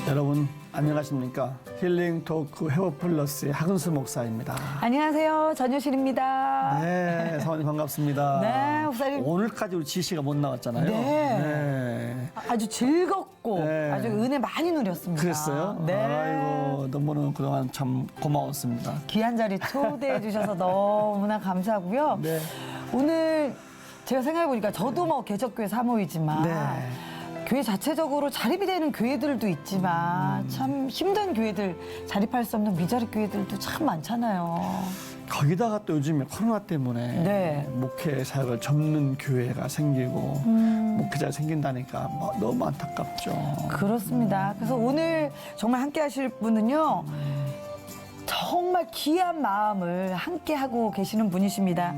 여러분 안녕하십니까? 힐링 토크 헤어 플러스의 하근수 목사입니다. 안녕하세요. 전효실입니다. 네, 사모님 반갑습니다. 네, 목사님. 오늘까지 우리 지씨가 못 나왔잖아요. 네. 아주 즐겁고 네. 아주 은혜 많이 누렸습니다. 그랬어요? 네. 아이고 너무너무 그동안 참 고마웠습니다. 귀한 자리 초대해 주셔서 너무나 감사하고요. 네. 오늘 제가 생각해 보니까 저도 뭐 개척교회 사모이지만 네. 교회 자체적으로 자립이 되는 교회들도 있지만 참 힘든 교회들, 자립할 수 없는 미자립 교회들도 참 많잖아요. 거기다가 또 요즘에 코로나 때문에 네. 목회 사역을 접는 교회가 생기고 목회자가 생긴다니까 뭐 너무 안타깝죠. 그렇습니다. 그래서 오늘 정말 함께 하실 분은요. 정말 귀한 마음을 함께 하고 계시는 분이십니다.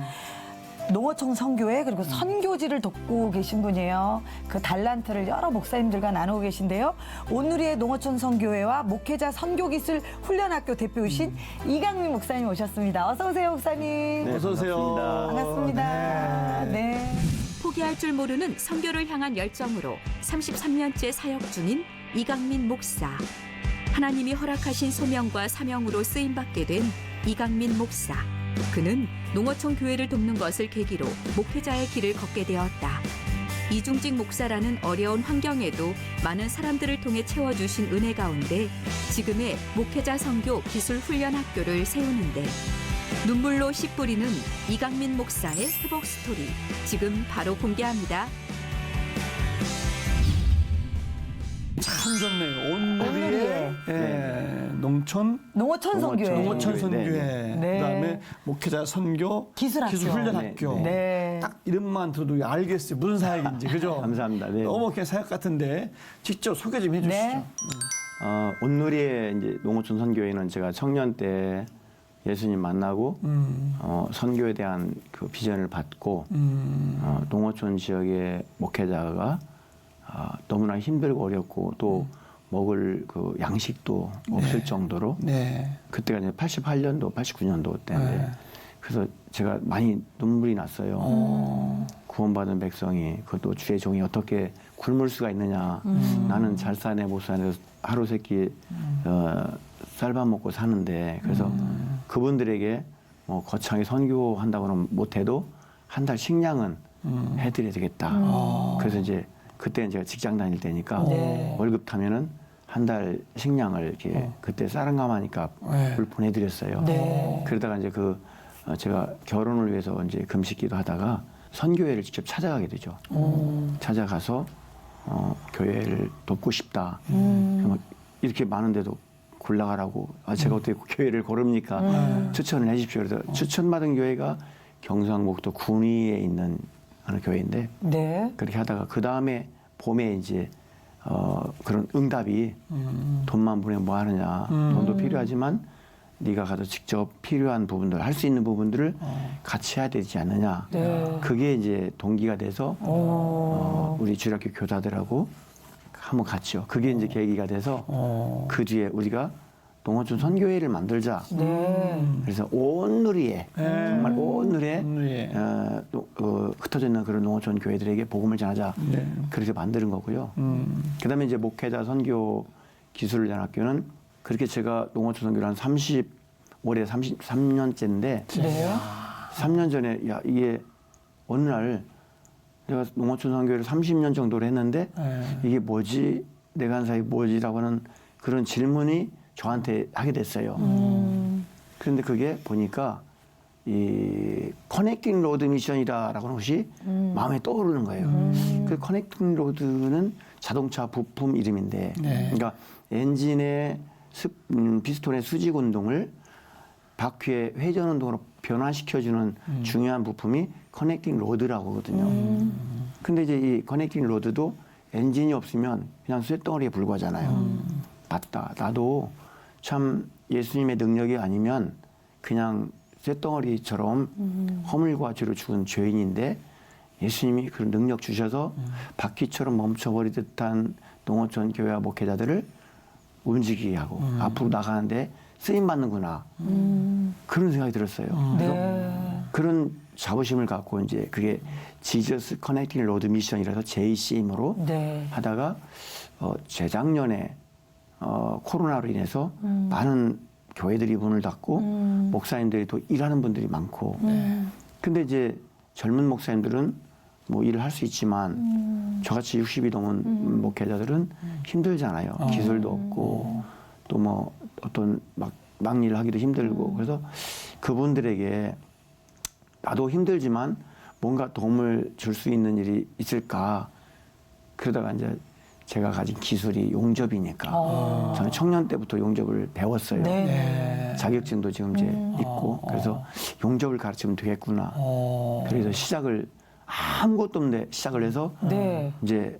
농어촌 선교회 그리고 선교지를 돕고 계신 분이에요. 그 달란트를 여러 목사님들과 나누고 계신데요. 온누리의 농어촌 선교회와 목회자 선교기술 훈련학교 대표이신 이강민 목사님 오셨습니다. 어서 오세요, 목사님. 네, 어서 오세요. 반갑습니다. 네. 포기할 줄 모르는 선교를 향한 열정으로 33년째 사역 중인 이강민 목사. 하나님이 허락하신 소명과 사명으로 쓰임받게 된 이강민 목사. 그는 농어촌 교회를 돕는 것을 계기로 목회자의 길을 걷게 되었다. 이중직 목사라는 어려운 환경에도 많은 사람들을 통해 채워주신 은혜 가운데 지금의 목회자 선교 기술 훈련 학교를 세우는데 눈물로 씨 뿌리는 이강민 목사의 회복 스토리 지금 바로 공개합니다. 참 좋네요. 온누리의 농촌 농어촌 농어촌 선교회. 선교회, 네. 그다음에 목회자 선교 기술학교. 훈련학교. 네. 딱 이름만 들어도 알겠어요. 무슨 사역인지 그죠? 감사합니다. 네. 너무 그냥 사역 같은데 직접 소개 좀 해주시죠. 네. 온누리의 이제 농어촌 선교회는 제가 청년 때 예수님 만나고 선교에 대한 그 비전을 받고 농어촌 지역의 목회자가 너무나 힘들고 어렵고 또 먹을 그 양식도 없을 정도로 네. 그때가 이제 88년도, 89년도 때인데 네. 그래서 제가 많이 눈물이 났어요. 구원받은 백성이 그것도 주의 종이 어떻게 굶을 수가 있느냐. 나는 잘 사네 못 사네 하루 세끼 쌀밥 먹고 사는데 그래서 그분들에게 뭐 거창하게 선교한다고는 못해도 한 달 식량은 해드려야 되겠다. 그래서 이제 그때는 제가 직장 다닐 때니까 네. 월급 타면은 한 달 식량을 이렇게 그때 쌀은감하니까 네. 그걸 보내드렸어요. 네. 그러다가 이제 제가 결혼을 위해서 이제 금식기도 하다가 선교회를 직접 찾아가게 되죠. 찾아가서 교회를 돕고 싶다. 이렇게 많은데도 골라가라고. 제가 어떻게 교회를 고릅니까? 추천을 해주십시오. 그래서 추천받은 교회가 경상북도 군위에 있는 어느 교회인데 네. 그렇게 하다가 그 다음에 봄에 이제 그런 응답이 돈만 보내면 뭐 하느냐. 돈도 필요하지만 네가 가서 직접 필요한 부분들, 할 수 있는 부분들을 같이 해야 되지 않느냐. 네. 그게 이제 동기가 돼서 우리 주일학교 교사들하고 한번 갔죠. 그게 이제 계기가 돼서 그 뒤에 우리가 농어촌 선교회를 만들자. 네. 그래서 온누리에 정말 온누리에 온누리에. 흩어져 있는 그런 농어촌 교회들에게 복음을 전하자. 네. 그렇게 만드는 거고요. 그다음에 이제 목회자 선교 기술훈련학교는 그렇게 제가 농어촌 선교를 한 올해 33년째인데 네. 3년 전에 야 이게 어느 날 내가 농어촌 선교를 30년 정도를 했는데 네. 이게 뭐지? 내가 한 사이 뭐지라고 하는 그런 질문이 저한테 하게 됐어요. 그런데 그게 보니까 이 커넥팅 로드 미션이다라고 하는 것이 마음에 떠오르는 거예요. 그 커넥팅 로드는 자동차 부품 이름인데 네. 그러니까 엔진의 피스톤의 수직 운동을 바퀴의 회전 운동으로 변화시켜주는 중요한 부품이 커넥팅 로드라고 하거든요. 근데 이제 이 커넥팅 로드도 엔진이 없으면 그냥 쇳덩어리에 불과하잖아요. 맞다. 나도 참 예수님의 능력이 아니면 그냥 쇳덩어리처럼 허물과 죄로 죽은 죄인인데 예수님이 그런 능력 주셔서 바퀴처럼 멈춰버릴 듯한 농어촌 교회와 목회자들을 움직이게 하고 앞으로 나가는데 쓰임받는구나. 그런 생각이 들었어요. 그래서 네. 그런 자부심을 갖고 이제 그게 지저스 커넥팅 로드 미션이라서 JCM으로 네. 하다가 재작년에 코로나로 인해서 많은 교회들이 문을 닫고 목사님들이 또 일하는 분들이 많고 근데 이제 젊은 목사님들은 뭐 일을 할 수 있지만 저같이 60이 넘은 목회자들은 힘들잖아요. 기술도 없고 또 뭐 어떤 막 일을 하기도 힘들고 그래서 그분들에게 나도 힘들지만 뭔가 도움을 줄 수 있는 일이 있을까 그러다가 이제 제가 가진 기술이 용접이니까 저는 청년 때부터 용접을 배웠어요. 네. 자격증도 지금 이제 있고 그래서 용접을 가르치면 되겠구나. 그래서 시작을 아무것도 없는데 시작을 해서 네. 이제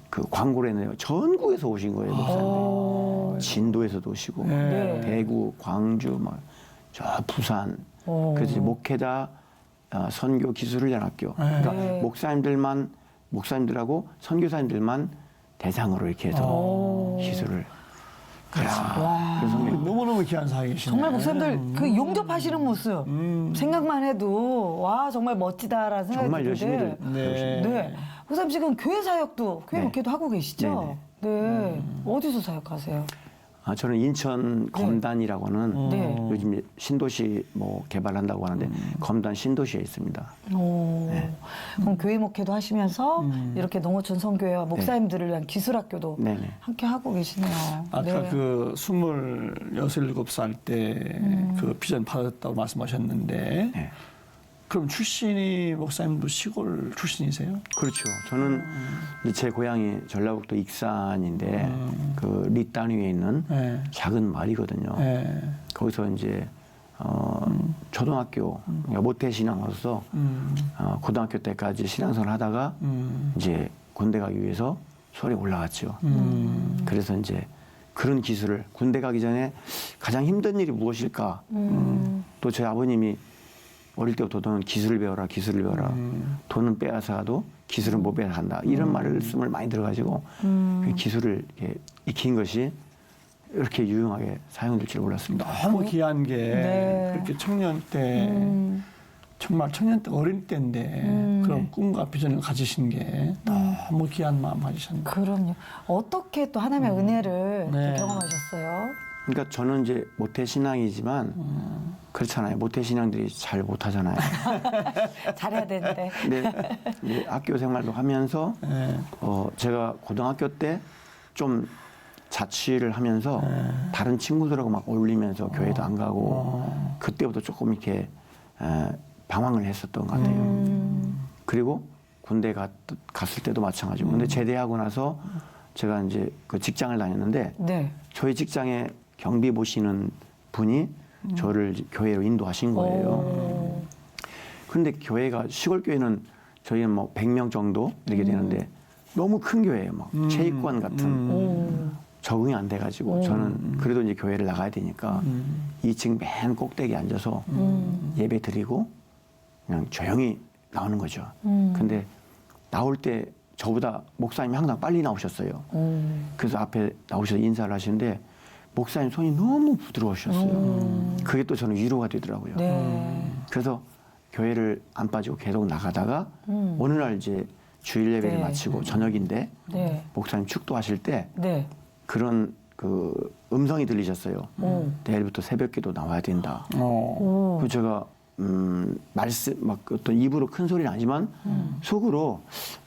그 광고를 했네요. 전국에서 오신 거예요, 목사님들이. 진도에서도 오시고 네. 대구, 광주, 막 저 부산. 그래서 이제 목회자 선교 기술훈련학교. 그러니까 네. 목사님들하고 선교사님들만 대상으로 이렇게 해서 기술을 가르칩니다. 그래서 너무너무 귀한 사역이시네. 정말 목사님들 그 용접하시는 모습 생각만 해도 와 정말 멋지다라는 생각이 정말 드는데 열심히들 네. 네. 목사님 지금 교회 사역도 교회 네. 목회도 하고 계시죠? 네. 어디서 사역하세요? 저는 인천 검단이라고 하는 네. 요즘 신도시 뭐 개발한다고 하는데 검단 신도시에 있습니다. 그럼 교회 목회도 하시면서 이렇게 농어촌 성교회와 목사님들을 위한 기술학교도 네네. 함께 하고 계시네요. 아까 네. 그 26, 7살 때 그 비전 받았다고 말씀하셨는데 네. 그럼 출신이 목사님도 시골 출신이세요? 그렇죠. 저는 이제 제 고향이 전라북도 익산인데 그 릿단 위에 있는 네. 작은 마을이거든요. 네. 거기서 이제 초등학교 그러니까 모태 신앙으로서 고등학교 때까지 신앙생활 하다가 이제 군대 가기 위해서 서울에 올라갔죠. 그래서 이제 그런 기술을 군대 가기 전에 가장 힘든 일이 무엇일까? 또 저희 아버님이 어릴 때부터 너는 기술을 배워라, 기술을 배워라. 돈은 빼앗아도 기술은 못 빼앗아간다. 이런 말씀을 많이 들어가지고 그 기술을 이렇게 익힌 것이 이렇게 유용하게 사용될 줄 몰랐습니다. 너무 귀한 게 네. 그렇게 청년 때 정말 청년 때 어릴 때인데 그런 꿈과 비전을 가지신 게 너무 귀한 마음 가지셨네요. 그럼요. 어떻게 또 하나님의 은혜를 네. 경험하셨어요? 그러니까 저는 이제 모태 신앙이지만 그렇잖아요. 모태 신앙들이 잘 못하잖아요. 잘해야 되는데. 근데 이제 학교 생활도 하면서 네. 제가 고등학교 때 좀 자취를 하면서 다른 친구들하고 막 어울리면서 교회도 안 가고 그때부터 조금 이렇게 방황을 했었던 것 같아요. 그리고 군대 갔을 때도 마찬가지고. 근데 제대하고 나서 제가 이제 그 직장을 다녔는데 네. 저희 직장에 경비 보시는 분이 저를 교회로 인도하신 거예요. 근데 교회가 시골 교회는 저희는 뭐 100명 정도 이렇게 되는데 너무 큰 교회예요. 막 체육관 같은 적응이 안 돼가지고 저는 그래도 이제 교회를 나가야 되니까 2층 맨 꼭대기에 앉아서 예배 드리고 그냥 조용히 나오는 거죠. 근데 나올 때 저보다 목사님이 항상 빨리 나오셨어요. 그래서 앞에 나오셔서 인사를 하시는데 목사님 손이 너무 부드러우셨어요. 그게 또 저는 위로가 되더라고요. 네. 그래서 교회를 안 빠지고 계속 나가다가 어느 날 이제 주일 예배를 네. 마치고 저녁인데 네. 목사님 축도하실 때 네. 그런 그 음성이 들리셨어요. 내일부터 새벽기도 나와야 된다. 그래서 제가 말씀 막 어떤 입으로 큰 소리는 아니지만 속으로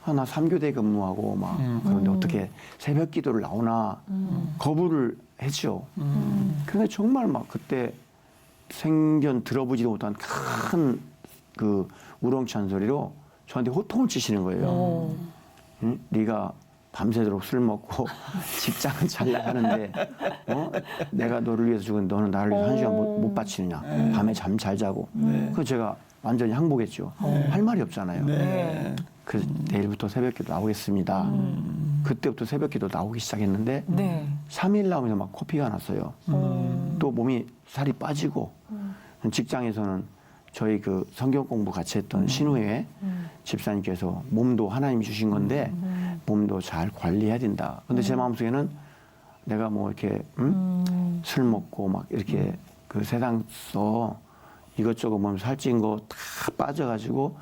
나 3교대 근무하고 막 그런데 어떻게 새벽기도를 나오나 거부를 했죠. 그런데 정말 막 그때 생전 들어보지도 못한 큰 그 우렁찬 소리로 저한테 호통을 치시는 거예요. 응? 네가 밤새도록 술 먹고 직장은 잘 나가는데 내가 너를 위해서 죽은 너는 나를 위해서 한 시간 못 바치느냐. 밤에 잠 잘 자고. 그래서 제가 완전히 항복했죠. 할 말이 없잖아요. 네. 그래서 내일부터 새벽기도 나오겠습니다. 그때부터 새벽기도 나오기 시작했는데 네. 3일 나오면서 막 코피가 났어요. 또 몸이 살이 빠지고 직장에서는 저희 그 성경 공부 같이 했던 신우회 집사님께서 몸도 하나님이 주신 건데 몸도 잘 관리해야 된다. 근데 제 마음속에는 내가 뭐 이렇게 술 먹고 막 이렇게 그 세상서 이것저것 몸 살찐 거 다 빠져가지고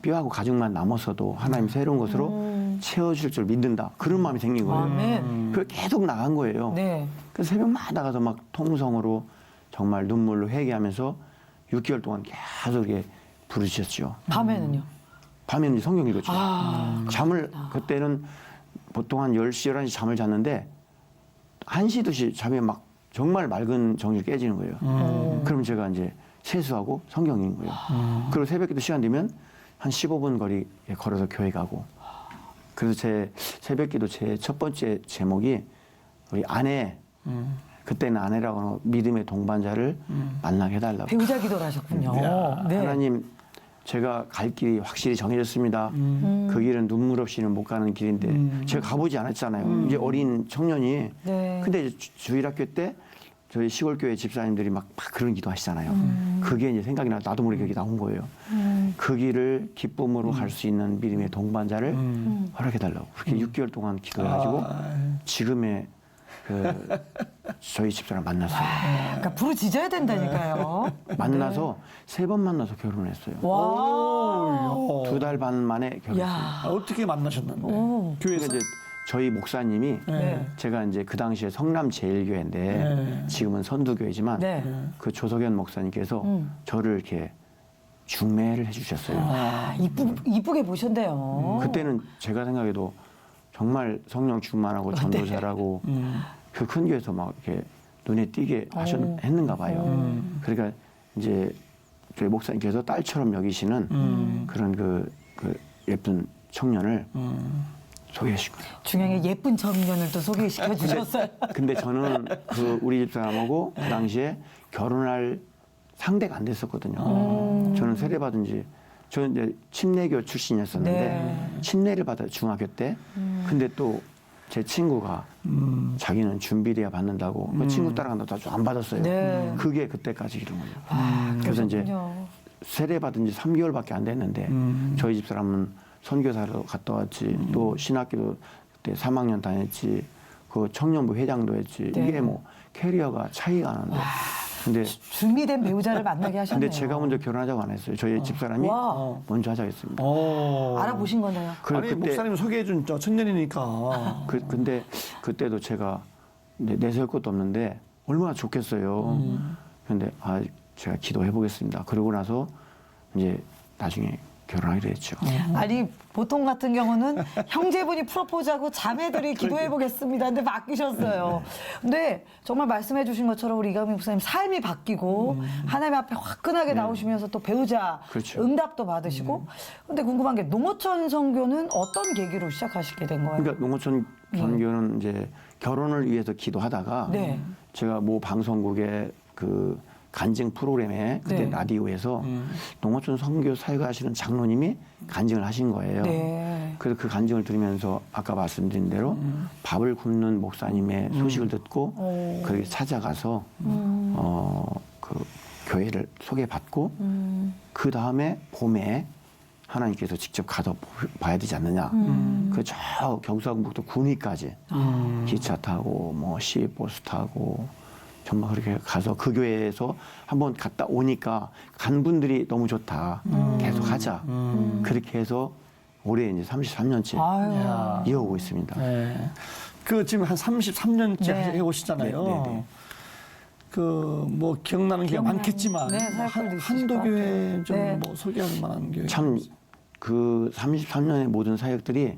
뼈하고 가죽만 남았어도 하나님 새로운 것으로 채워줄 줄 믿는다. 그런 마음이 생긴 거예요. 아멘. 그걸 계속 나간 거예요. 네. 그 새벽마다 가서 막 통성으로 정말 눈물로 회개하면서 6개월 동안 계속 이렇게 부르셨죠. 밤에는요? 밤에는 이제 성경 읽었죠. 아, 잠을 그때는 보통 한 10시, 11시 잠을 잤는데 1시, 2시 잠이 막 정말 맑은 정신이 깨지는 거예요. 그럼 제가 이제 세수하고 성경 읽는 거예요. 그리고 새벽에도 시간 되면 한 15분 거리에 걸어서 교회 가고. 그래서 제 새벽기도 제 첫 번째 제목이 우리 아내, 그때는 아내라고 하는 믿음의 동반자를 만나게 해달라고. 배우자 기도를 하셨군요. 네. 하나님, 제가 갈 길이 확실히 정해졌습니다. 그 길은 눈물 없이는 못 가는 길인데 제가 가보지 않았잖아요. 이제 어린 청년이. 네. 근데 이제 주일학교 때 저희 시골교회 집사님들이 막 그런 기도 하시잖아요. 그게 이제 생각이 나도 모르게 여기 나온 거예요. 그 길을 기쁨으로 갈 수 있는 믿음의 동반자를 허락해달라고. 그렇게 6개월 동안 기도해가지고 지금의 그 저희 집사람 만났어요. 그러니까 부르짖어야 된다니까요. 만나서 3번 만나서 결혼했어요. 와. 2달 반 만에 결혼했어요. 야. 어떻게 만나셨는데? 그래서 교회에서? 이제 저희 목사님이 네. 제가 이제 그 당시에 성남 제일교회인데 지금은 선두교회지만 네. 그 조석연 목사님께서 저를 이렇게 중매를 해주셨어요. 아, 이쁘게 보셨대요. 그때는 제가 생각해도 정말 성령 충만하고 전도 잘하고 그 큰 교회에서 막 이렇게 눈에 띄게 했는가 봐요. 그러니까 이제 저희 목사님께서 딸처럼 여기시는 그런 그 예쁜 청년을 소개하신 거예요. 중요한 게 예쁜 청년을 또 소개시켜 주셨어요. 근데 저는 그 우리 집사람하고 그 당시에 결혼할 상대가 안 됐었거든요. 저는 세례받은 지 저는 이제 침례교 출신이었었는데 네. 침례를 받아 중학교 때. 근데 또 제 친구가 자기는 준비돼야 받는다고 그 친구 따라간다고 다 안 받았어요. 네. 그게 그때까지 이런 거예요. 그러셨군요. 그래서 이제 세례받은 지 3개월밖에 안 됐는데 저희 집사람은 선교사로 갔다 왔지 또 신학교도 그때 3학년 다녔지 그 청년부 회장도 했지 네. 이게 뭐 캐리어가 차이가 나는데 근데 준비된 배우자를 만나게 하셨네요. 근데 제가 먼저 결혼하자고 안 했어요. 저희 집사람이 와. 먼저 하자고 했습니다. 알아보신 거네요. 아니 목사님 소개해준 저 청년이니까. 근데 그때도 제가 이제 내세울 것도 없는데 얼마나 좋겠어요. 근데 제가 기도해 보겠습니다. 그러고 나서 이제 나중에 결혼하기로 했죠. 아니 보통 같은 경우는 형제분이 프로포즈하고 자매들이 기도해 보겠습니다. 근데 바뀌셨어요. 근데 정말 말씀해 주신 것처럼 우리 이강민 목사님 삶이 바뀌고 하나님 앞에 화끈하게 나오시면서 또 배우자 그렇죠. 응답도 받으시고. 근데 궁금한 게 농어촌 선교는 어떤 계기로 시작하시게 된 거예요? 그러니까 농어촌 선교는 이제 결혼을 위해서 기도하다가 네. 제가 모 방송국의 그 간증 프로그램에 그때 네. 라디오에서 농어촌 선교 사역하시는 장로님이 간증을 하신 거예요. 네. 그래서 그 간증을 들으면서 아까 말씀드린 대로 밥을 굶는 목사님의 소식을 듣고 거기 찾아가서 그 교회를 소개받고 그 다음에 봄에 하나님께서 직접 가서 봐야 되지 않느냐. 그 저 경상북도 군위까지 기차 타고 뭐 시외버스 타고 정말 그렇게 가서 그 교회에서 한번 갔다 오니까 간 분들이 너무 좋다. 계속 하자. 그렇게 해서 올해 이제 33년째 아유. 이어오고 있습니다. 네. 그 지금 한 33년째 네. 해오시잖아요. 네. 그 뭐 기억나는 게 많겠지만 네, 사역들도 있으실 한도 것 교회 같아요. 좀 네. 뭐 소개할 만한 교회. 참 그 33년의 모든 사역들이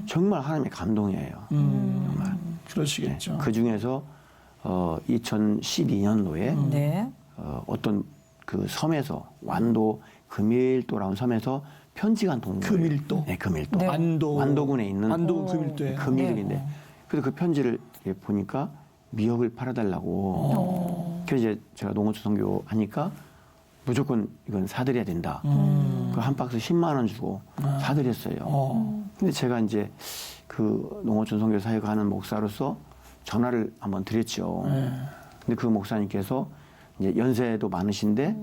정말 하나님의 감동이에요. 정말. 그러시겠죠. 그 중에서 2012년도에 네. 어떤 그 섬에서 완도 금일도라는 섬에서 편지가 한 동물. 금일도? 네, 금일도. 네. 완도군에 있는 안도 금일도에. 금일인데. 그래서 그 편지를 이렇게 보니까 미역을 팔아달라고. 그래서 이제 제가 농어촌 선교 하니까 무조건 이건 사드려야 된다. 그 한 박스 10만 원 주고 사드렸어요. 근데 제가 이제 그 농어촌 선교 사역하는 목사로서 전화를 한번 드렸죠. 근데 그 목사님께서 이제 연세도 많으신데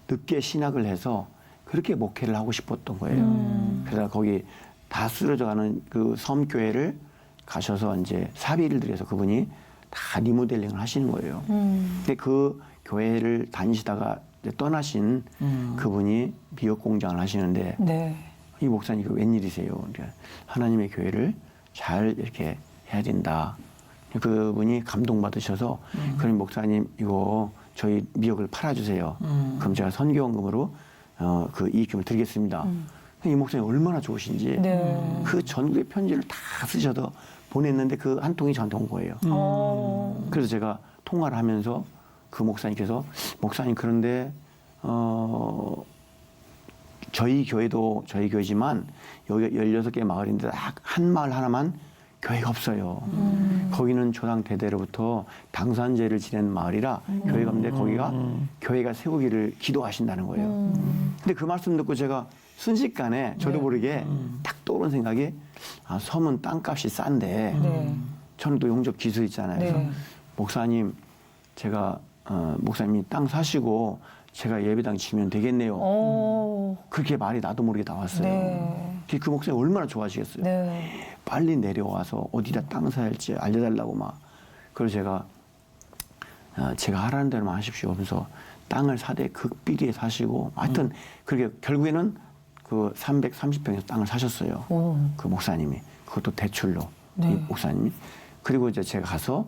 늦게 신학을 해서 그렇게 목회를 하고 싶었던 거예요. 그래서 거기 다 쓰러져가는 그 섬교회를 가셔서 이제 사비를 들여서 그분이 다 리모델링을 하시는 거예요. 근데 그 교회를 다니시다가 이제 떠나신 그분이 미역 공장을 하시는데 네. 이 목사님 이거 웬일이세요? 그러니까 하나님의 교회를 잘 이렇게 해야 된다. 그분이 감동받으셔서 그럼 목사님 이거 저희 미역을 팔아주세요. 그럼 제가 선교원금으로 그 이익금을 드리겠습니다. 이 목사님 얼마나 좋으신지 네. 그 전국의 편지를 다 쓰셔서 보냈는데 그 한 통이 저한테 온 거예요. 그래서 제가 통화를 하면서 그 목사님께서 목사님 그런데 저희 교회도 저희 교회지만 여기 16개 마을인데 딱 한 마을 하나만 교회가 없어요. 거기는 조상 대대로부터 당산제를 지내는 마을이라 교회가 없는데 거기가 교회가 세우기를 기도하신다는 거예요. 근데 그 말씀 듣고 제가 순식간에 저도 모르게 딱 떠오른 생각이 아, 섬은 땅값이 싼데 네. 저는 또 용접 기술 있잖아요. 그래서 네. 목사님 제가 목사님이 땅 사시고 제가 예배당 지면 되겠네요. 그렇게 말이 나도 모르게 나왔어요. 네. 그 목사님 얼마나 좋아하시겠어요. 네. 빨리 내려와서 어디다 땅 사야 할지 알려달라고 막. 그래서 제가 하라는 대로만 하십시오. 하면서 땅을 사대 극비리에 사시고 하여튼 그렇게 결국에는 그 330평에서 땅을 사셨어요. 그 목사님이. 그것도 대출로. 네. 이 목사님이. 그리고 이제 제가 가서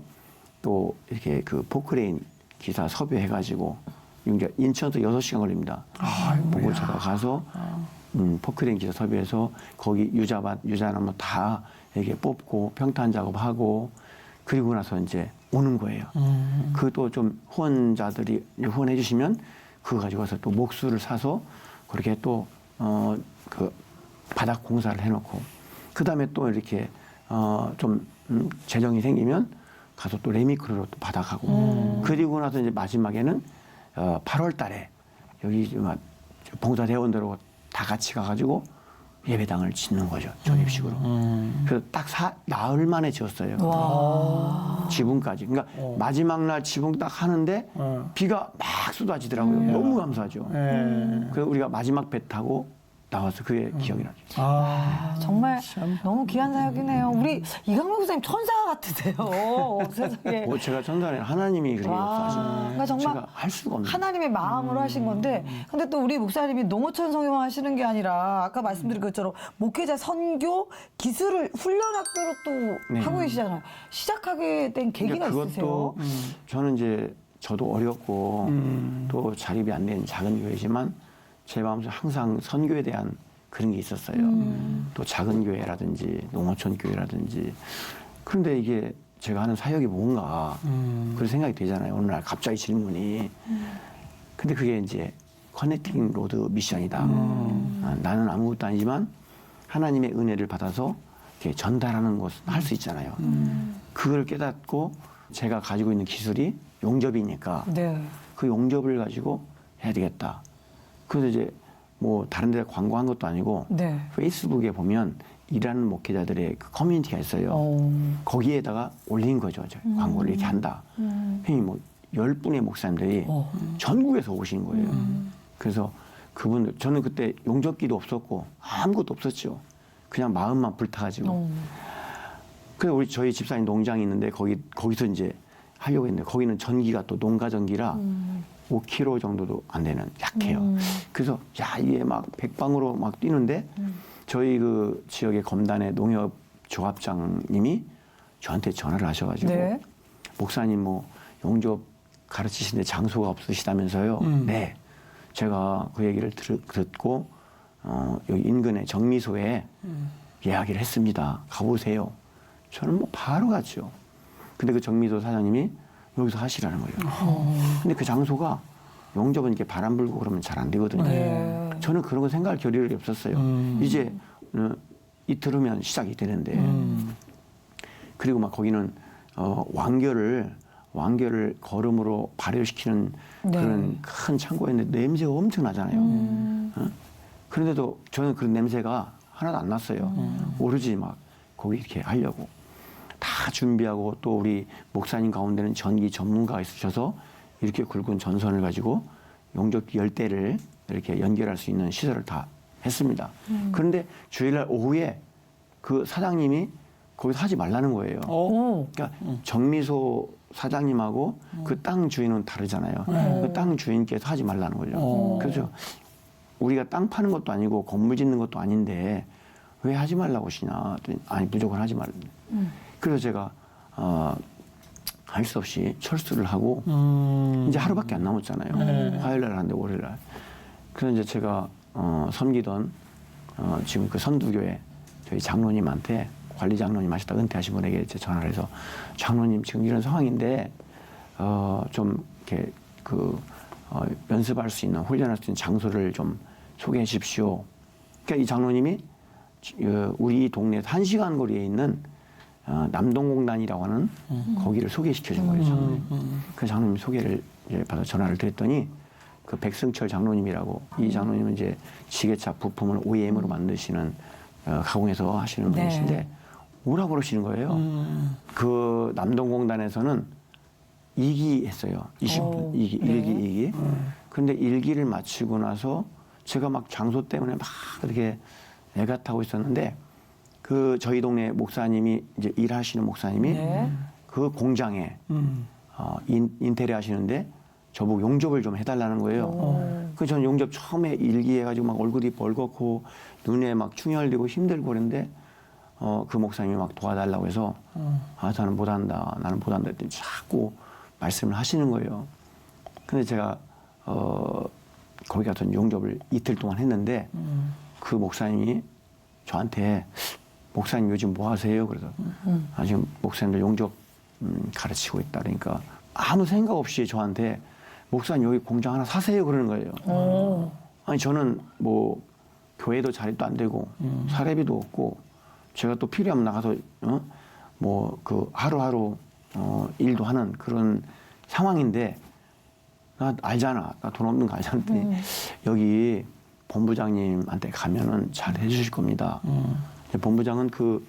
또 이렇게 그 포크레인 기사 섭외해가지고 인천에서 6시간 걸립니다. 보고 제가 가서 포크레인 기사 섭외해서 거기 유자나무 다 이렇게 뽑고 평탄 작업하고 그리고 나서 이제 오는 거예요. 그것도 좀 후원자들이 후원해 주시면 그거 가지고 와서 또 목수를 사서 그렇게 또 그 바닥 공사를 해놓고 그 다음에 또 이렇게 좀 재정이 생기면 가서 또 레미크로로 또 받아가고 그리고 나서 이제 마지막에는 8월 달에 여기 봉사대원들하고 다 같이 가가지고 예배당을 짓는 거죠. 조립식으로. 그래서 딱 나흘 만에 지었어요. 와. 지붕까지. 그러니까 마지막 날 지붕 딱 하는데 비가 막 쏟아지더라고요. 너무 감사하죠. 그래서 우리가 마지막 배 타고 나와서 그게 기억이 나죠. 아, 정말 참. 너무 귀한 사역이네요. 우리 이강민 목사님 천사 같으세요. 세상에. 뭐 제가 천사는 하나님이 그렇게 역사하시고 그러니까 정말 제가 할 수가 없는 하나님의 마음으로 하신 건데, 근데 또 우리 목사님이 농어촌 성교만 하시는 게 아니라 아까 말씀드린 것처럼 목회자 선교 기술을 훈련학교로 또 네. 하고 계시잖아요. 시작하게 된 계기가 그러니까 있으세요? 그것도 저는 이제 저도 어렵고 또 자립이 안 된 작은 교회지만 제 마음속에 항상 선교에 대한 그런 게 있었어요. 또 작은 교회라든지 농어촌 교회라든지 그런데 이게 제가 하는 사역이 뭔가 그런 생각이 되잖아요. 어느 날 갑자기 질문이 근데 그게 이제 커넥팅 로드 미션이다. 나는 아무것도 아니지만 하나님의 은혜를 받아서 이렇게 전달하는 것을 할 수 있잖아요. 그걸 깨닫고 제가 가지고 있는 기술이 용접이니까 네. 그 용접을 가지고 해야 되겠다. 그래서 이제 뭐 다른 데 광고한 것도 아니고 네. 페이스북에 보면 일하는 목회자들의 그 커뮤니티가 있어요. 거기에다가 올린 거죠. 저 광고를 이렇게 한다. 형이 뭐 10분의 목사님들이 전국에서 오신 거예요. 그래서 그분들 저는 그때 용접기도 없었고 아무것도 없었죠. 그냥 마음만 불타가지고. 그래서 저희 집사님 농장이 있는데 거기서 이제 하려고 했는데 거기는 전기가 또 농가 전기라 5kg 정도도 안 되는 약해요. 그래서 야 이게 막 백방으로 막 뛰는데 저희 그 지역의 검단의 농협 조합장님이 저한테 전화를 하셔가지고 네. 목사님 뭐 용접 가르치시는데 장소가 없으시다면서요. 네, 제가 그 얘기를 듣고 여기 인근의 정미소에 예약을 했습니다. 가보세요. 저는 뭐 바로 갔죠. 근데 그 정미소 사장님이 여기서 하시라는 거예요. 근데 그 장소가 용접은 이렇게 바람 불고 그러면 잘 안 되거든요. 네. 저는 그런 거 생각할 겨를이 없었어요. 이제 이틀 후면 시작이 되는데. 그리고 막 거기는 왕겨를 거름으로 발효시키는 네. 그런 큰 창고였는데 냄새가 엄청 나잖아요. 그런데도 저는 그런 냄새가 하나도 안 났어요. 오로지 막 거기 이렇게 하려고. 다 준비하고 또 우리 목사님 가운데는 전기 전문가가 있으셔서 이렇게 굵은 전선을 가지고 용접기 10대를 이렇게 연결할 수 있는 시설을 다 했습니다. 그런데 주일날 오후에 그 사장님이 거기서 하지 말라는 거예요. 그러니까 정미소 사장님하고 그 땅 주인은 다르잖아요. 그 땅 주인께서 하지 말라는 거죠. 그래서 우리가 땅 파는 것도 아니고 건물 짓는 것도 아닌데 왜 하지 말라고 하시냐. 아니 무조건 하지 말라. 그래서 제가 할 수 없이 철수를 하고 이제 하루밖에 안 남았잖아요. 네. 화요일 날 하는데 월요일 날. 그래서 이제 제가 섬기던 지금 그 선두교회 저희 장로님한테 관리 장로님 하시다 은퇴하신 분에게 이제 전화를 해서 장로님 지금 이런 상황인데 좀 이렇게 연습할 수 있는 훈련할 수 있는 장소를 좀 소개해 주십시오. 그러니까 이 장로님이 우리 동네에서 1시간 거리에 있는 남동공단이라고 하는 거기를 소개시켜 준 거예요, 장로님. 그 장로님 소개를 이제 받아 전화를 드렸더니 그 백승철 장로님이라고 이 장로님은 이제 지게차 부품을 OEM으로 만드시는 가공해서 하시는 네. 분이신데 오라고 그러시는 거예요. 그 남동공단에서는 2기 했어요. 20분. 2기, 네. 1기, 2기. 근데 1기를 마치고 나서 제가 막 장소 때문에 막 이렇게 애가 타고 있었는데 그 저희 동네 목사님이 이제 일하시는 목사님이 네. 그 공장에 인테리어 하시는데 저보고 용접을 좀 해달라는 거예요. 그 전 용접 처음에 일기해가지고 막 얼굴이 벌겋고 눈에 막 충혈되고 힘들고 그랬는데 그 목사님이 막 도와달라고 해서 나는 못한다 했더니 자꾸 말씀을 하시는 거예요. 근데 제가 거기 가서 용접을 이틀 동안 했는데 그 목사님이 저한테 목사님 요즘 뭐 하세요? 그래서 지금 목사님들 용접 가르치고 있다. 그러니까 아무 생각 없이 저한테 목사님 여기 공장 하나 사세요 그러는 거예요. 아니 저는 뭐 교회도 자립도 안 되고 사례비도 없고 제가 또 필요하면 나가서 뭐 그 하루하루 일도 하는 그런 상황인데 나 알잖아. 나 돈 없는 거 알잖아. 여기 본부장님한테 가면은 잘 해주실 겁니다. 본부장은 그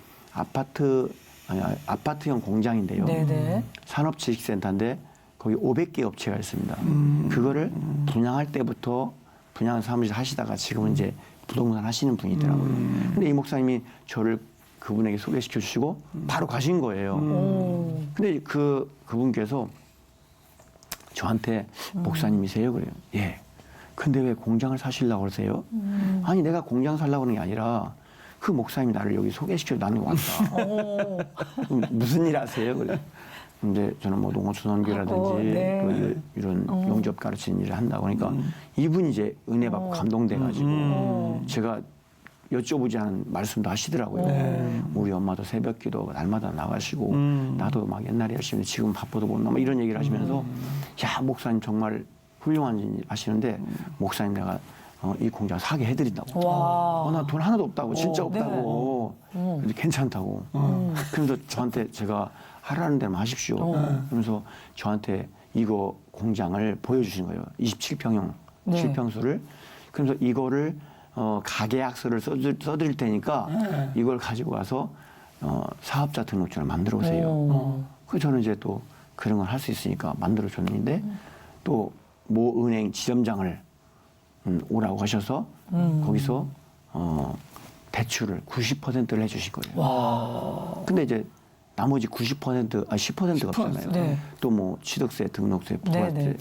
아파트형 공장인데요. 네네. 산업지식센터인데 거기 500개 업체가 있습니다. 그거를 분양할 때부터 분양 사무실 하시다가 지금은 이제 부동산 하시는 분이더라고요. 근데 이 목사님이 저를 그분에게 소개시켜 주시고 바로 가신 거예요. 근데 그분께서 저한테 목사님이세요? 그래요. 예. 근데 왜 공장을 사시려고 그러세요? 아니 내가 공장 살려고 하는 게 아니라 그 목사님이 나를 여기 소개시켜 나는 왔다. 무슨 일 하세요? 그래. 근데 저는 뭐 농어촌선교라든지 네. 또 이런 용접 가르치는 일을 한다고 하니까 이분이 이제 은혜 받고 감동돼가지고 제가 여쭤보지 않은 말씀도 하시더라고요. 우리 엄마도 새벽기도 날마다 나가시고 나도 막 옛날에 열심히 지금 바빠도 못 나와 이런 얘기를 하시면서 야 목사님 정말 훌륭한 일 하시는데 목사님 내가 이 공장 사게 해드린다고. 와. 나 돈 하나도 없다고 진짜 없다고. 근데 괜찮다고. 그래서 저한테 제가 하라는 대로 하십시오. 그러면서 저한테 이거 공장을 보여주신 거예요. 27평형 네. 실평수를. 그래서 이거를 가계약서를 써드릴 테니까 이걸 가지고 와서 사업자 등록증을 만들어 오세요. 그래서 저는 이제 또 그런 걸 할 수 있으니까 만들어 줬는데 또 모 은행 지점장을 오라고 하셔서 거기서 대출을 90%를 해주실 거예요. 근데 이제 나머지 10%가 없잖아요. 네. 또 뭐 취득세, 등록세, 부가세. 네.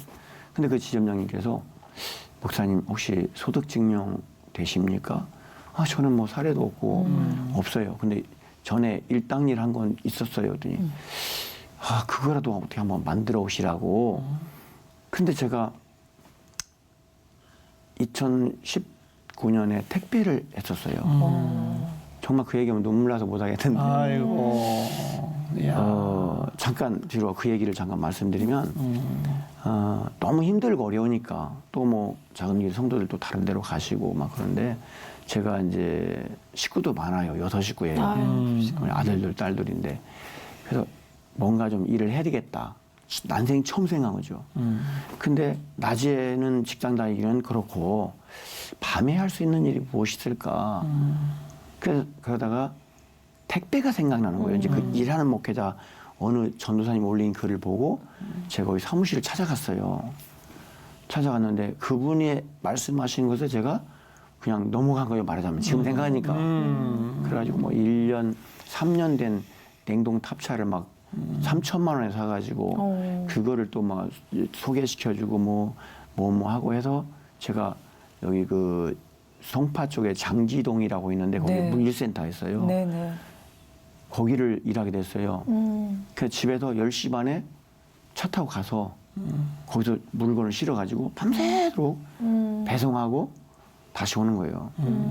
근데 그 지점장님께서 목사님 혹시 소득증명 되십니까? 저는 뭐 사례도 없고 없어요. 근데 전에 일당일 한 건 있었어요. 그랬더니 그거라도 어떻게 한번 만들어 오시라고. 근데 제가 2019년에 택배를 했었어요. 정말 그 얘기하면 눈물 나서 못 하겠는데. 아이고. 야. 잠깐 뒤로 그 얘기를 잠깐 말씀드리면 너무 힘들고 어려우니까 또 뭐 작은 길 성도들도 다른 데로 가시고 막 그런데 제가 이제 식구도 많아요. 6식구예요. 아들들 딸들인데 그래서 뭔가 좀 일을 해야 되겠다. 난생 처음 생각한 거죠. 근데 낮에는 직장 다니기는 그렇고 밤에 할 수 있는 일이 무엇이 있을까. 그래서 그러다가 택배가 생각나는 거예요. 이제 그 일하는 목회자 어느 전도사님 올린 글을 보고 제가 거기 사무실을 찾아갔어요. 찾아갔는데 그분이 말씀하신 것을 제가 그냥 넘어간 거예요. 말하자면 지금 생각하니까. 그래가지고 뭐 1년, 3년 된 냉동 탑차를 막 3천만 원에 사가지고 그거를 또 막 소개시켜주고 뭐 하고 해서 제가 여기 그 송파 쪽에 장지동이라고 있는데 거기 네. 물류센터 있어요. 네네. 거기를 일하게 됐어요. 그래서 집에서 10시 반에 차 타고 가서 거기서 물건을 실어가지고 밤새도록 배송하고 다시 오는 거예요.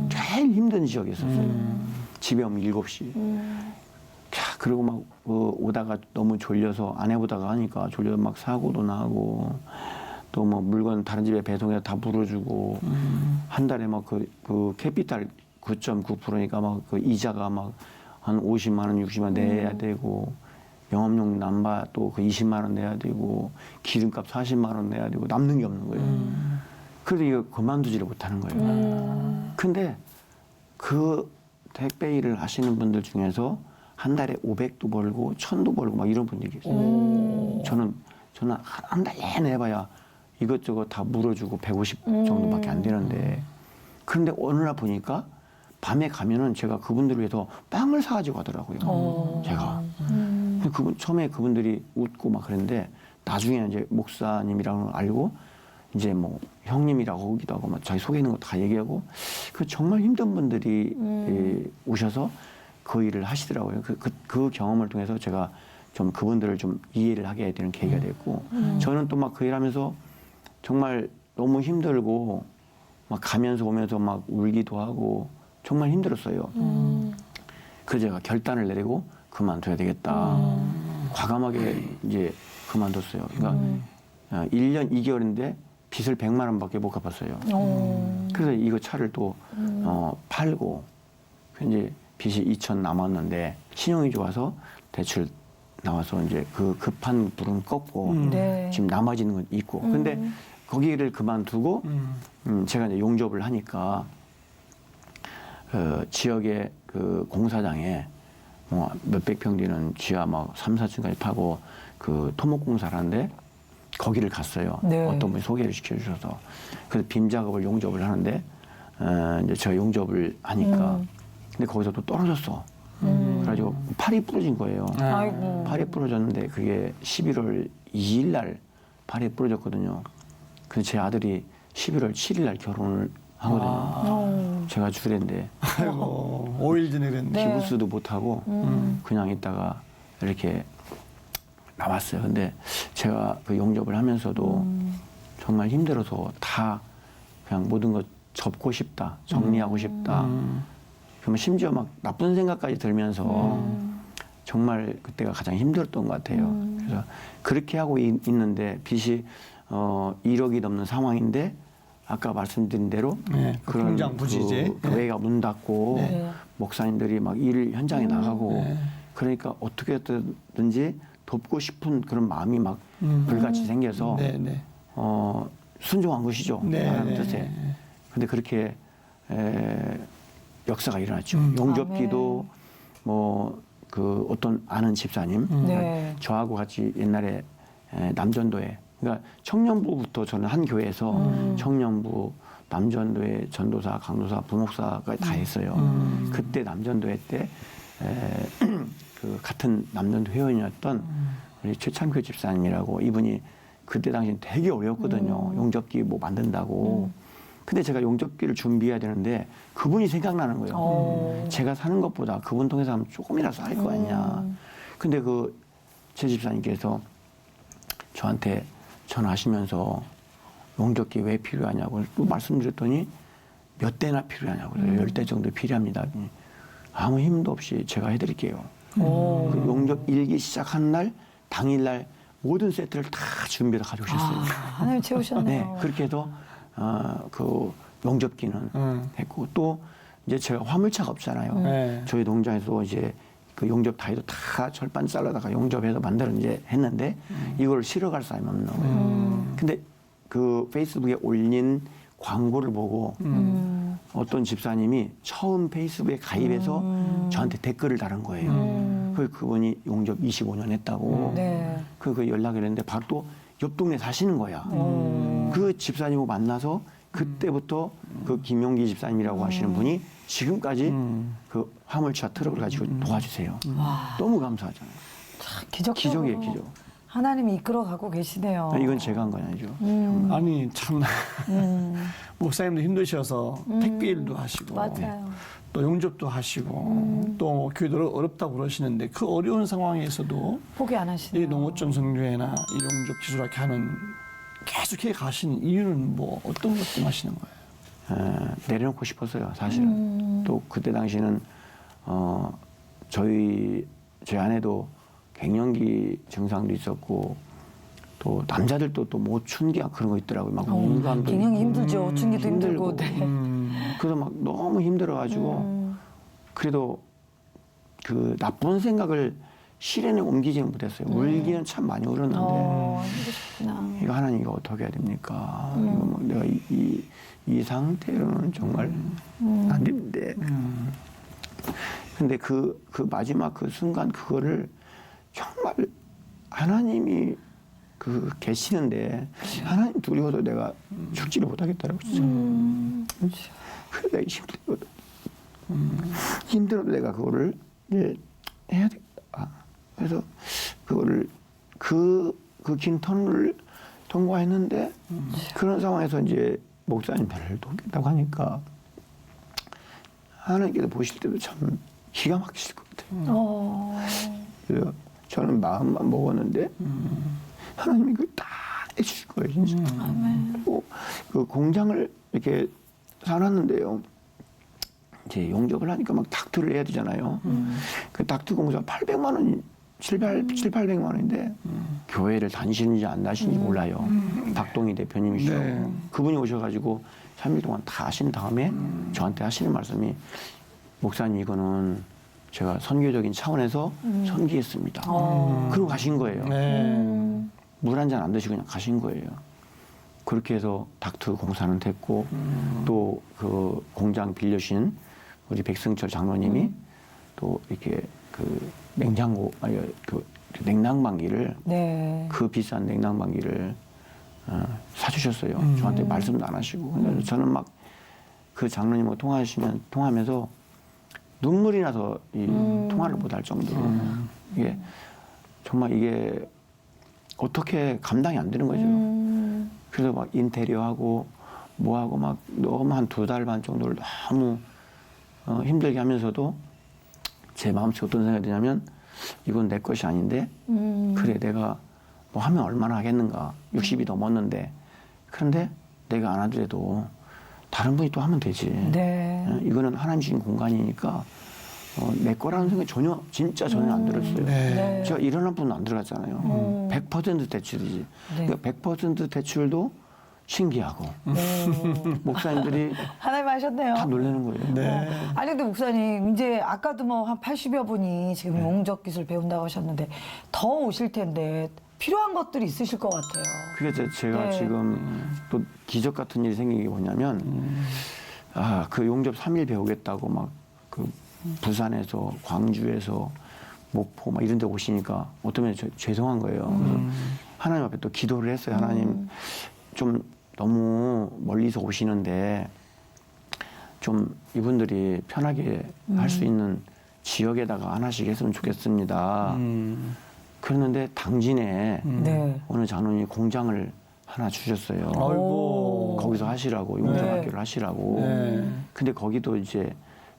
제일 힘든 지역이었어요. 집에 오면 7시. 자, 그리고 막 오다가 너무 졸려서 안 해보다가 하니까 졸려서 막 사고도 나고 또 뭐 물건 다른 집에 배송해서 다 물어주고 한 달에 막 그 캐피탈 9.9%니까 막 그 이자가 막 한 50만 원, 60만 원 내야 되고 영업용 남바 또 그 20만 원 내야 되고 기름값 40만 원 내야 되고 남는 게 없는 거예요. 그래도 이거 그만두지를 못하는 거예요. 근데 그 택배 일을 하시는 분들 중에서 한 달에 500도 벌고 1000도 벌고 막 이런 분들이 있어요. 저는 한 달 내내 해봐야 이것저것 다 물어주고 150 정도밖에 안 되는데 그런데 어느 날 보니까 밤에 가면은 제가 그분들을 위해서 빵을 사가지고 가더라고요. 제가. 처음에 그분들이 웃고 막 그랬는데 나중에 이제 목사님이라는 걸 알고 이제 뭐 형님이라고 하기도 하고 막 자기 속에 있는 거 다 얘기하고 그 정말 힘든 분들이 오셔서 그 일을 하시더라고요. 그 경험을 통해서 제가 좀 그분들을 좀 이해를 하게 되는 계기가 됐고 저는 또 막 그 일하면서 정말 너무 힘들고 막 가면서 오면서 막 울기도 하고 정말 힘들었어요. 그래서 제가 결단을 내리고 그만둬야 되겠다. 과감하게 이제 그만뒀어요. 그러니까 1년 2개월인데 빚을 100만 원밖에 못 갚았어요. 그래서 이거 차를 또 팔고 이제 빚이 2천 남았는데 신용이 좋아서 대출 나와서 이제 그 급한 불은 껐고 네. 지금 남아지는 건 있고 근데 거기를 그만두고 제가 이제 용접을 하니까 지역의 그 공사장에 뭐 몇백 평 되는 지하 막 3, 4층까지 파고 그 토목공사를 하는데 거기를 갔어요. 네. 어떤 분이 소개를 시켜주셔서. 그래서 빔 작업을 용접을 하는데 이제 제가 용접을 하니까 근데 거기서 또 떨어졌어. 그래가지고 팔이 부러진 거예요. 아이고. 팔이 부러졌는데 그게 11월 2일 날 팔이 부러졌거든요. 그래서 제 아들이 11월 7일 날 결혼을 하거든요. 제가 주례인데 아이고 5일 전에 그랬는데. 네. 기부스도 못하고 그냥 있다가 이렇게 나왔어요. 근데 제가 그 용접을 하면서도 정말 힘들어서 다 그냥 모든 것 접고 싶다, 정리하고 싶다. 그러면 심지어 막 나쁜 생각까지 들면서 정말 그때가 가장 힘들었던 것 같아요. 그래서 그렇게 하고 있는데 빚이 1억이 넘는 상황인데 아까 말씀드린 대로 네, 그 공장 부지지. 그 교회가 문 닫고 네. 목사님들이 막 일 현장에 나가고 네. 그러니까 어떻게든지 돕고 싶은 그런 마음이 막 불같이 생겨서 네, 네. 순종한 것이죠. 네, 하나님 네. 뜻에. 근데 그렇게 역사가 일어났죠. 용접기도 뭐 그 어떤 아는 집사님 네. 저하고 같이 옛날에 남전도에 그러니까 청년부부터 저는 한 교회에서 청년부 남전도회 전도사 강도사 부목사까지 다 했어요. 그때 남전도회 때 그 같은 남전도 회원이었던 우리 최창표 집사님이라고 이분이 그때 당시엔 되게 어려웠거든요. 용접기 뭐 만든다고. 근데 제가 용접기를 준비해야 되는데 그분이 생각나는 거예요. 제가 사는 것보다 그분 통해서 하면 조금이라도 할 거 아니냐. 근데 그 최 집사님께서 저한테 전화하시면서 용접기 왜 필요하냐고 또 말씀드렸더니 몇 대나 필요하냐고 그래요. 10대 정도 필요합니다. 아무 힘도 없이 제가 해드릴게요. 그 용접 일기 시작한 날 당일날 모든 세트를 다 준비해서 가져오셨어요. 하나님 채우셨네요. 네, 그렇게 해서 그 용접기는 했고 또 이제 제가 화물차가 없잖아요. 네. 저희 농장에서 이제 그 용접 다이도 다 절반 잘라다가 용접해서 만들어 이제 했는데 이걸 실어갈 사람이 없는 거예요. 근데 그 페이스북에 올린 광고를 보고 어떤 집사님이 처음 페이스북에 가입해서 저한테 댓글을 달은 거예요. 그분이 용접 25년 했다고. 네. 그 연락을 했는데 바로 또 옆 동네 사시는 거야. 그 집사님을 만나서 그때부터 그 김용기 집사님이라고 하시는 분이 지금까지 그 화물차 트럭을 가지고 도와주세요. 너무 감사하잖아요. 기적적으로. 기적이에요, 기적. 하나님이 이끌어가고 계시네요. 이건 제가 한 건 아니죠. 아니 참 목사님도 힘드셔서 택배 일도 하시고 맞아요. 또 용접도 하시고 또 교회도 어렵다고 그러시는데 그 어려운 상황에서도 포기 안 이 하시네요. 농어촌 선교회나 이 용접 기술학회 하는 계속 해 가신 이유는 뭐 어떤 것 때문에 하시는 거예요? 내려놓고 싶었어요, 사실은. 또 그때 당시는 저희 아내도 갱년기 증상도 있었고 또 남자들도 또 모춘기야 그런 거 있더라고요. 막 온감도 갱년기 힘들죠. 춘기도 힘들고. 힘들고. 네. 그래서 막 너무 힘들어가지고 그래도 그 나쁜 생각을 실행에 옮기지는 못했어요. 울기는 참 많이 울었는데 힘드셨구나. 이거 하나님 이거 어떻게 해야 됩니까? 이거 뭐 내가 이 상태로는 정말 안 되는데. 근데 그 마지막 그 순간 그거를 정말 하나님이 그 계시는데 하나님 두려워도 내가 죽지를 못하겠더라고 진짜. 그래 내가 힘들거든. 힘들어도 내가 그거를 이제 해야 되겠다. 그래서 그거를 그 긴 터널을 통과했는데 그런 상황에서 이제 목사님 배를 돕겠다고 하니까 하나님께서 보실 때도 참 기가 막히실 것 같아요. 그래서 저는 마음만 먹었는데 하나님이 그걸 다 해주실 거예요, 진짜. 그리고 그 공장을 이렇게 사놨는데요. 이제 용접을 하니까 막 닥트를 해야 되잖아요. 그 닥트 공사 800만 원이 700~800만 원인데 교회를 다니시는지 안 다니시는지 몰라요. 박동희 대표님이시죠. 네. 그분이 오셔가지고 3일 동안 다 하신 다음에 저한테 하시는 말씀이 목사님 이거는 제가 선교적인 차원에서 선기했습니다. 그러고 가신 거예요. 네. 물 한 잔 안 드시고 그냥 가신 거예요. 그렇게 해서 닥트 공사는 됐고 또 그 공장 빌려신 우리 백승철 장로님이 또 이렇게 그 냉장고 아니 그 냉난방기를 네. 그 비싼 냉난방기를 사주셨어요. 저한테 말씀도 안 하시고 그래서 저는 막 그 장로님하고 통화하면서 눈물이 나서 이 통화를 못 할 정도로 이게 정말 이게 어떻게 감당이 안 되는 거죠. 그래서 막 인테리어하고 뭐하고 막 너무 한 2달 반 정도를 너무 힘들게 하면서도 제 마음속에 어떤 생각이 드냐면 이건 내 것이 아닌데 그래 내가 뭐 하면 얼마나 하겠는가 60이 넘었는데 그런데 내가 안 하더라도 다른 분이 또 하면 되지. 네. 이거는 하나님 주신 공간이니까 내 거라는 생각이 진짜 전혀 안 들었어요. 네. 제가 일어난 분은 안 들어갔잖아요. 100% 대출이지. 네. 그러니까 100% 대출도 신기하고 목사님들이 하나님 하셨네요. 다 놀라는 거예요. 네. 아니 근데 목사님 이제 아까도 뭐 한 80여 분이 지금 용접 기술 배운다고 하셨는데 더 오실 텐데 필요한 것들이 있으실 것 같아요. 그게 제가 네. 지금 또 기적 같은 일이 생긴 게 뭐냐면 그 용접 3일 배우겠다고 막 그 부산에서 광주에서 목포 막 이런 데 오시니까 어떤 면에 죄송한 거예요. 그래서 하나님 앞에 또 기도를 했어요. 하나님 좀 너무 멀리서 오시는데 좀 이분들이 편하게 할 수 있는 지역에다가 하나씩 했으면 좋겠습니다. 그랬는데 당진에 네. 어느 장로님이 공장을 하나 주셨어요. 아이고. 거기서 하시라고 용접학교를 하시라고. 네. 근데 거기도 이제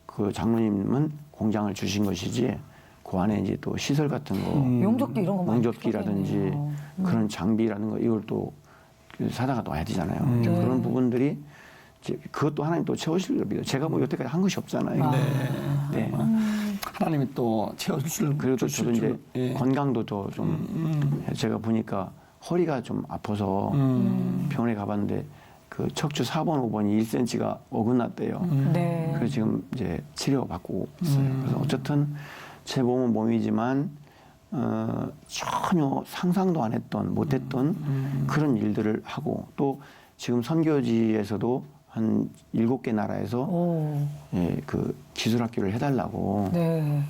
그 장로님은 공장을 주신 것이지 그 안에 이제 또 시설 같은 거 용접기 이런 거 많이 용접기라든지 필요하겠네요. 그런 장비라는 거 이걸 또 사다가 놔야 되잖아요. 그런 부분들이 이제 그것도 하나님 또 채우실 겁니다. 제가 뭐 여태까지 한 것이 없잖아요. 네. 하나님이 또 채워주실 그리고 또 저도 이제 예. 건강도 더 좀 제가 보니까 허리가 좀 아파서 병원에 가봤는데 그 척추 4번, 5번이 1cm가 어긋났대요. 네. 그래서 지금 이제 치료받고 있어요. 그래서 어쨌든 제 몸은 몸이지만 전혀 상상도 안 했던 못했던 그런 일들을 하고 또 지금 선교지에서도 한 7개 나라에서 오. 예, 그 기술학교를 해달라고 네.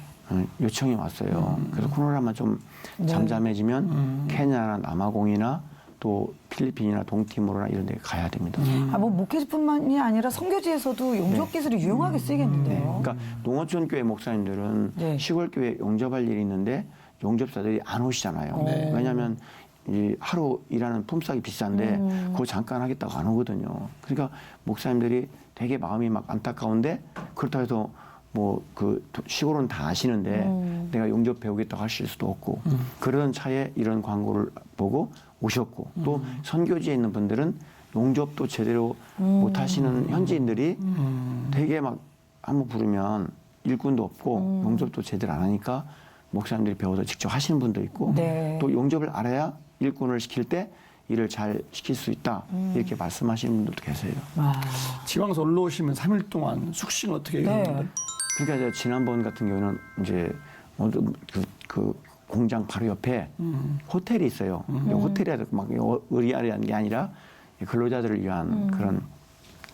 요청이 왔어요. 그래서 코로나만 좀 잠잠해지면 케냐나 남아공이나 또 필리핀이나 동티모르나 이런 데 가야 됩니다. 뭐 목회지뿐만이 아니라 선교지에서도 용접 기술이 유용하게 쓰이겠는데요. 그러니까 농어촌 교회 목사님들은 네. 시골 교회 용접할 일이 있는데 용접사들이 안 오시잖아요. 왜냐하면 이 하루 일하는 품삯이 비싼데 그거 잠깐 하겠다고 안 오거든요. 그러니까 목사님들이 되게 마음이 막 안타까운데 그렇다고 해서 뭐 그 시골은 다 아시는데 내가 용접 배우겠다고 하실 수도 없고 그런 차에 이런 광고를 보고 오셨고 또 선교지에 있는 분들은 용접도 제대로 못 하시는 현지인들이 되게 막 한번 부르면 일꾼도 없고 용접도 제대로 안 하니까 목사님들이 배워서 직접 하시는 분도 있고 네. 또 용접을 알아야 일꾼을 시킬 때 일을 잘 시킬 수 있다 이렇게 말씀하시는 분들도 계세요. 와. 지방에서 올라오시면 3일 동안 숙식은 어떻게 해요? 네. 그러니까 제가 지난번 같은 경우는 이제 그 공장 바로 옆에 호텔이 있어요. 호텔이 막 의리아리한 게 아니라 근로자들을 위한 그런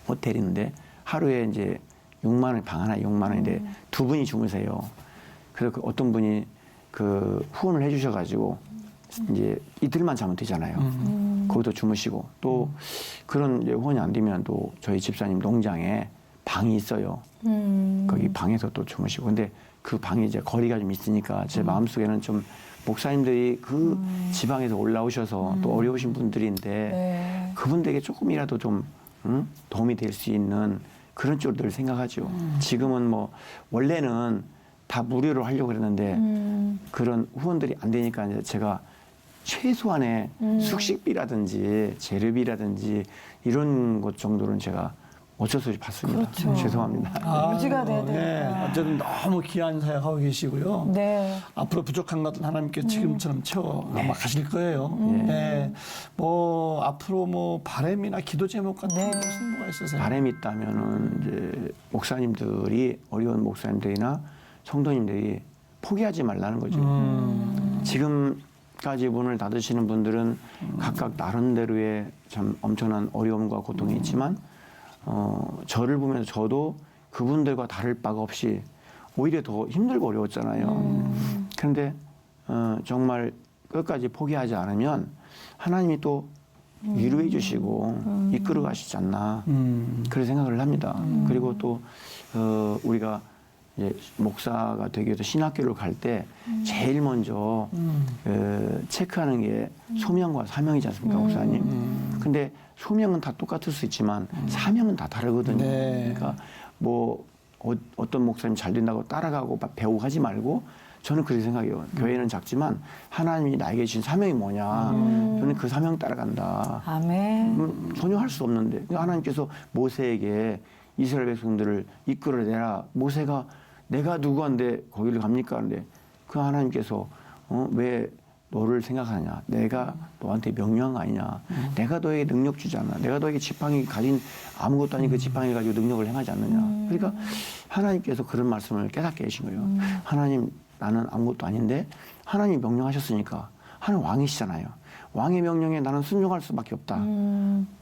호텔인데 하루에 이제 6만 원, 방 하나에 6만 원인데 두 분이 주무세요. 그래서 그 어떤 분이 그 후원을 해주셔가지고 이제 이틀만 자면 되잖아요. 거기서 주무시고 또 그런 이제 후원이 안 되면 또 저희 집사님 농장에 방이 있어요. 거기 방에서 또 주무시고 근데 그 방이 이제 거리가 좀 있으니까 제 마음속에는 좀 목사님들이 그 지방에서 올라오셔서 또 어려우신 분들인데 네. 그분들에게 조금이라도 좀 도움이 될 수 있는 그런 쪽으로 늘 생각하죠. 지금은 뭐 원래는 다 무료로 하려고 그랬는데 그런 후원들이 안 되니까 이제 제가 최소한의 숙식비라든지 재료비라든지 이런 것 정도는 제가 어쩔 수 없이 받습니다. 그렇죠. 죄송합니다. 유지가 돼야 네. 되니까. 어쨌든 너무 귀한 사역하고 계시고요. 네. 앞으로 부족한 것은 하나님께 지금처럼 채워 아마 가실 거예요. 네. 뭐 앞으로 뭐 바람이나 기도 제목 같은 네. 것은 뭐가 있으세요? 바람이 있다면은 이제 목사님들이 어려운 목사님들이나 성도님들이 포기하지 말라는 거죠. 지금까지 문을 닫으시는 분들은 각각 나름대로의 참 엄청난 어려움과 고통이 있지만 저를 보면서 저도 그분들과 다를 바가 없이 오히려 더 힘들고 어려웠잖아요. 그런데 정말 끝까지 포기하지 않으면 하나님이 또 위로해 주시고 이끌어 가시지 않나 그런 생각을 합니다. 그리고 또 우리가 이제 목사가 되기 위해서 신학교를 갈 때 제일 먼저 체크하는 게 소명과 사명이지 않습니까, 목사님? 근데 소명은 다 똑같을 수 있지만 사명은 다 다르거든요. 네. 그러니까 뭐 어떤 목사님 잘 된다고 따라가고 막 배우고 하지 말고 저는 그렇게 생각해요. 교회는 작지만 하나님이 나에게 주신 사명이 뭐냐. 저는 그 사명 따라간다. 아멘. 전혀 할 수 없는데 그러니까 하나님께서 모세에게 이스라엘 백성들을 이끌어내라. 모세가 내가 누구한테 거기를 갑니까? 근데 그 하나님께서 왜 너를 생각하냐? 내가 너한테 명령한 거 아니냐? 내가 너에게 능력 주잖아. 내가 너에게 지팡이 가진 아무것도 아닌 그 지팡이 가지고 능력을 행하지 않느냐? 그러니까 하나님께서 그런 말씀을 깨닫게 하신 거예요. 하나님 나는 아무것도 아닌데 하나님 명령하셨으니까 하나님 왕이시잖아요. 왕의 명령에 나는 순종할 수밖에 없다.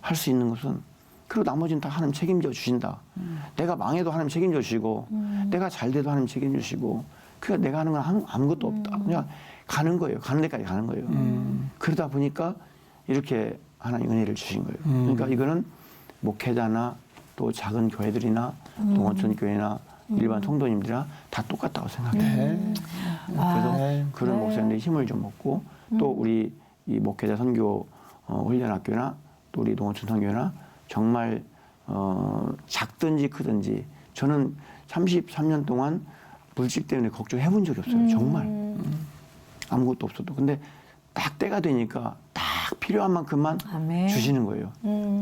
할 수 있는 것은 그리고 나머지는 다 하나님 책임져 주신다. 내가 망해도 하나님 책임져 주시고 내가 잘 돼도 하나님 책임져 주시고 그러니까 내가 하는 건 아무것도 없다. 그냥 가는 거예요. 가는 데까지 가는 거예요. 그러다 보니까 이렇게 하나님 은혜를 주신 거예요. 그러니까 이거는 목회자나 또 작은 교회들이나 동원천 교회나 일반 성도님들이나 다 똑같다고 생각해요. 네. 그래서 네. 그런 목사님들이 힘을 좀 얻고 또 우리 이 목회자 선교 훈련학교나 또 우리 동원천 선교나 정말 작든지 크든지 저는 33년 동안 물질 때문에 걱정해 본 적이 없어요. 정말 아무것도 없어도. 근데 딱 때가 되니까 딱 필요한 만큼만 아멘. 주시는 거예요.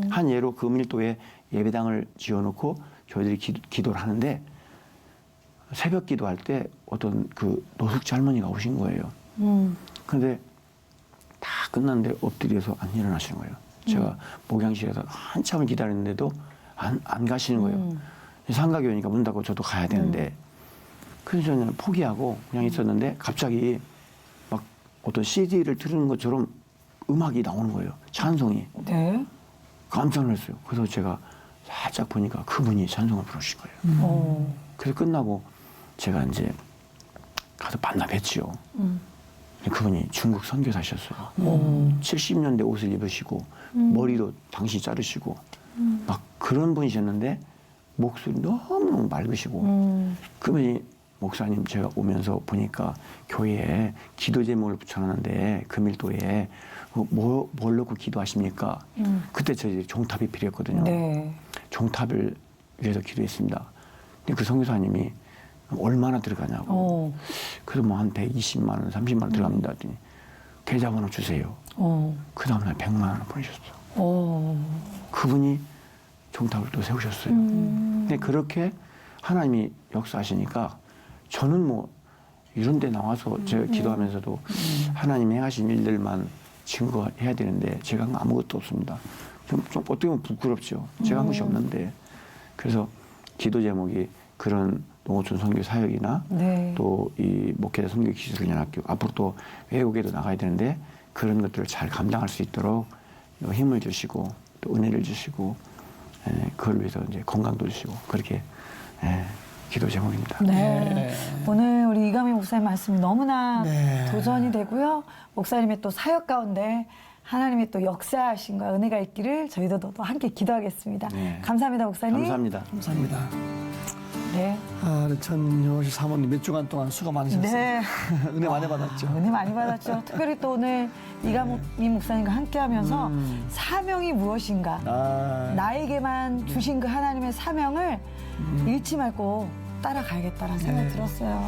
한 예로 그 밀도에 예배당을 지어놓고 저희들이 기도를 하는데 새벽 기도할 때 어떤 그 노숙자 할머니가 오신 거예요. 근데 다 끝났는데 엎드려서 안 일어나시는 거예요. 제가 목양실에서 한참을 기다렸는데도 안 가시는 거예요. 상가교회니까 문 닫고 저도 가야 되는데 그래서 저는 포기하고 그냥 있었는데 갑자기 막 어떤 CD를 틀는 것처럼 음악이 나오는 거예요. 찬송이. 네. 깜짝 놀랐어요. 그래서 제가 살짝 보니까 그분이 찬송을 부르신 거예요. 그래서 끝나고 제가 이제 가서 만나 뵀지요. 그분이 중국 선교사셨어요. 70년대 옷을 입으시고 머리도 당시 자르시고 막 그런 분이셨는데 목소리 너무너무 맑으시고 그분이 목사님 제가 오면서 보니까 교회에 기도 제목을 붙여놨는데 금일도에 뭘 넣고 기도하십니까? 그때 저희 종탑이 필요했거든요. 네. 종탑을 위해서 기도했습니다. 근데 그 선교사님이 얼마나 들어가냐고. 그래서 뭐 한 120만 원, 30만 원 들어갑니다. 했더니 계좌번호 주세요. 그 다음날 100만 원을 보내셨어요. 그분이 종탑을 또 세우셨어요. 근데 그렇게 하나님이 역사하시니까 저는 뭐 이런 데 나와서 제가 기도하면서도 하나님이 행하신 일들만 증거해야 되는데 제가 한 거 아무것도 없습니다. 좀 어떻게 보면 부끄럽죠. 제가 한 것이 없는데. 그래서 기도 제목이 그런 농어촌 선교 사역이나 네. 또 이 목회자 선교 기술 연합교 앞으로 또 외국에도 나가야 되는데 그런 것들을 잘 감당할 수 있도록 힘을 주시고 또 은혜를 주시고 그걸 위해서 이제 건강도 주시고 그렇게 기도 제목입니다. 네. 오늘 우리 이강민 목사님 말씀 너무나 네. 도전이 되고요. 목사님의 또 사역 가운데 하나님의 또 역사하심과 은혜가 있기를 저희도 또 함께 기도하겠습니다. 네. 감사합니다, 목사님. 감사합니다. 감사합니다. 네. 우리 전효시 사모님 몇 주간 동안 수고 많으셨어요. 네. 은혜 많이 받았죠. 은혜 많이 받았죠. 특별히 또 오늘 이강민 목사님과 함께하면서 사명이 무엇인가, 나에게만 주신 그 하나님의 사명을 잃지 말고 따라가야겠다는 생각이 들었어요.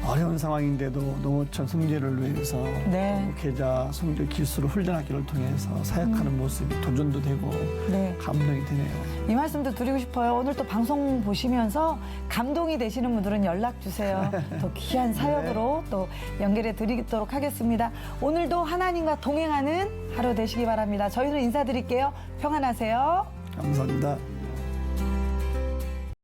어려운 상황인데도 농어촌 선교를 위해서 네. 목회자 선교 기술을 훈련학교를 통해서 사역하는 모습이 도전도 되고 네. 감동이 되네요. 이 말씀도 드리고 싶어요. 오늘 또 방송 보시면서 감동이 되시는 분들은 연락 주세요. 또 귀한 사역으로 또 연결해 드리도록 하겠습니다. 오늘도 하나님과 동행하는 하루 되시기 바랍니다. 저희는 인사드릴게요. 평안하세요. 감사합니다.